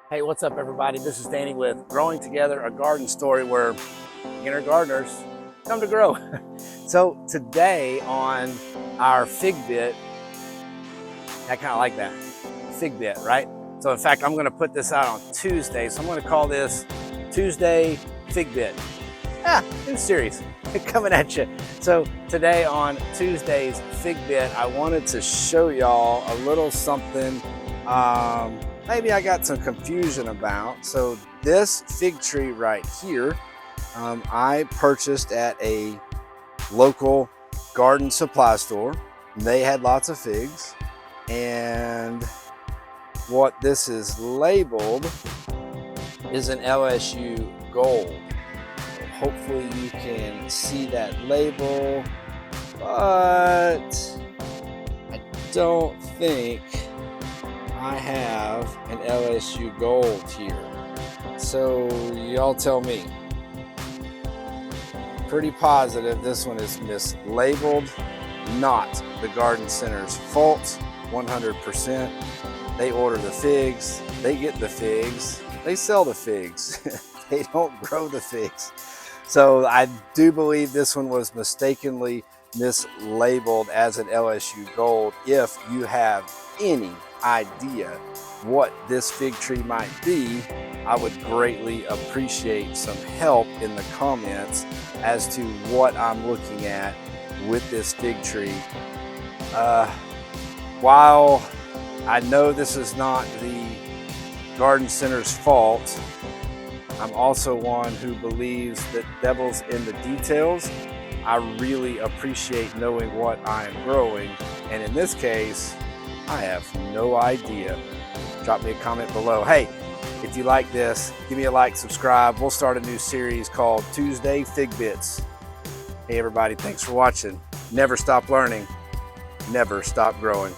Hey, what's up everybody? This is Danny with Growing Together, a garden story where beginner gardeners come to grow. So today on our fig bit, I kind of like that, fig bit, right? So in fact, I'm gonna put this out on Tuesday. So I'm gonna call this Tuesday Fig Bit. New series coming at you. So today on Tuesday's Fig Bit, I wanted to show y'all a little something maybe I got some confusion about. So this fig tree right here, I purchased at a local garden supply store. They had lots of figs, and what this is labeled is an LSU Gold. Hopefully you can see that label, but I don't think I have an LSU Gold here. So y'all tell me. Pretty positive this one is mislabeled, not the garden center's fault, 100%. They order the figs, they get the figs, they sell the figs. They don't grow the figs. So I do believe this one was mistakenly mislabeled as an LSU Gold. If you have any idea what this fig tree might be, I would greatly appreciate some help in the comments as to what I'm looking at with this fig tree. While I know this is not the garden center's fault, I'm also one who believes that devil's in the details. I really appreciate knowing what I am growing, and in this case, I have no idea. Drop me a comment below. Hey, if you like this, give me a like, subscribe. We'll start a new series called Tuesday Fig Bits. Hey everybody, thanks for watching. Never stop learning, never stop growing.